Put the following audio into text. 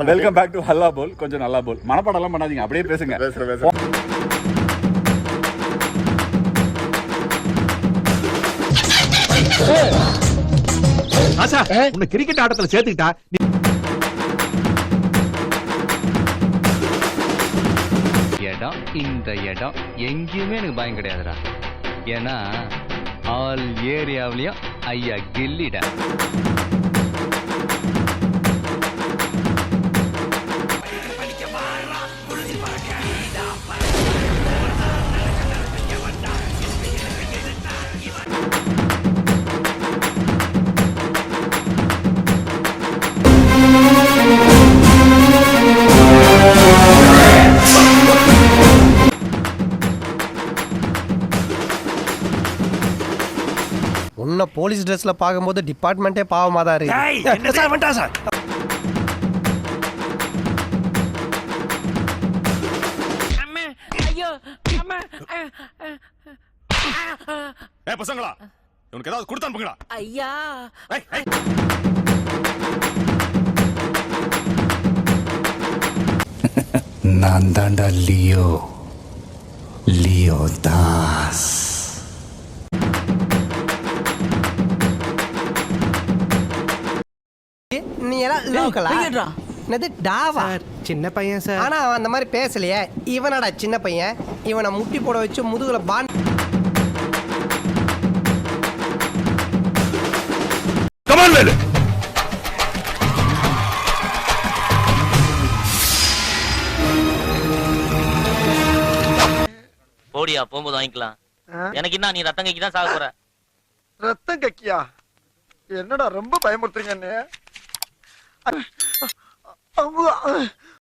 Welcome back to ஹல்லா போல். கொஞ்சம் நல்லா போல். மனப்பாடம்லாம் பண்ணாதீங்க, அப்படியே பேசுங்க. ஆசா உன்னை கிரிக்கெட் ஆட்டத்துல சேர்த்துக்கிட்டா இடம் இந்த இடம் எங்கேயுமே எனக்கு பயம் கிடையாதுடா. ஏன்னா ஆல் ஏரியாவிலையும் ஐயா கில்லிடா. உன்னை போலீஸ் ட்ரெஸ்ல பாக்கும்போது டிபார்ட்மெண்டே பாவமா தான் இருக்கு. பசங்களா உனக்கு ஏதாவது கொடுத்து அனுப்புங்களா? ஐயா நான் தாண்டா லியோ தாஸ். நீ எல்லாம் லோக்கலா? என்னது டாவா? சின்ன பையன் சார். ஆனா அவன் அந்த மாதிரி பேசலையே. இவனடா சின்ன பையன். இவனை முட்டி போட வச்சு முதுகுல பான். கமான் வேலு. போடியா, போகும்போது வாங்கிக்கலாம். எனக்கு என்ன, நீ ரத்தம் கக்கி தான் சாக போற. ரத்தம் கக்கியா? என்னடா ரொம்ப பயமுறுத்துறீங்க.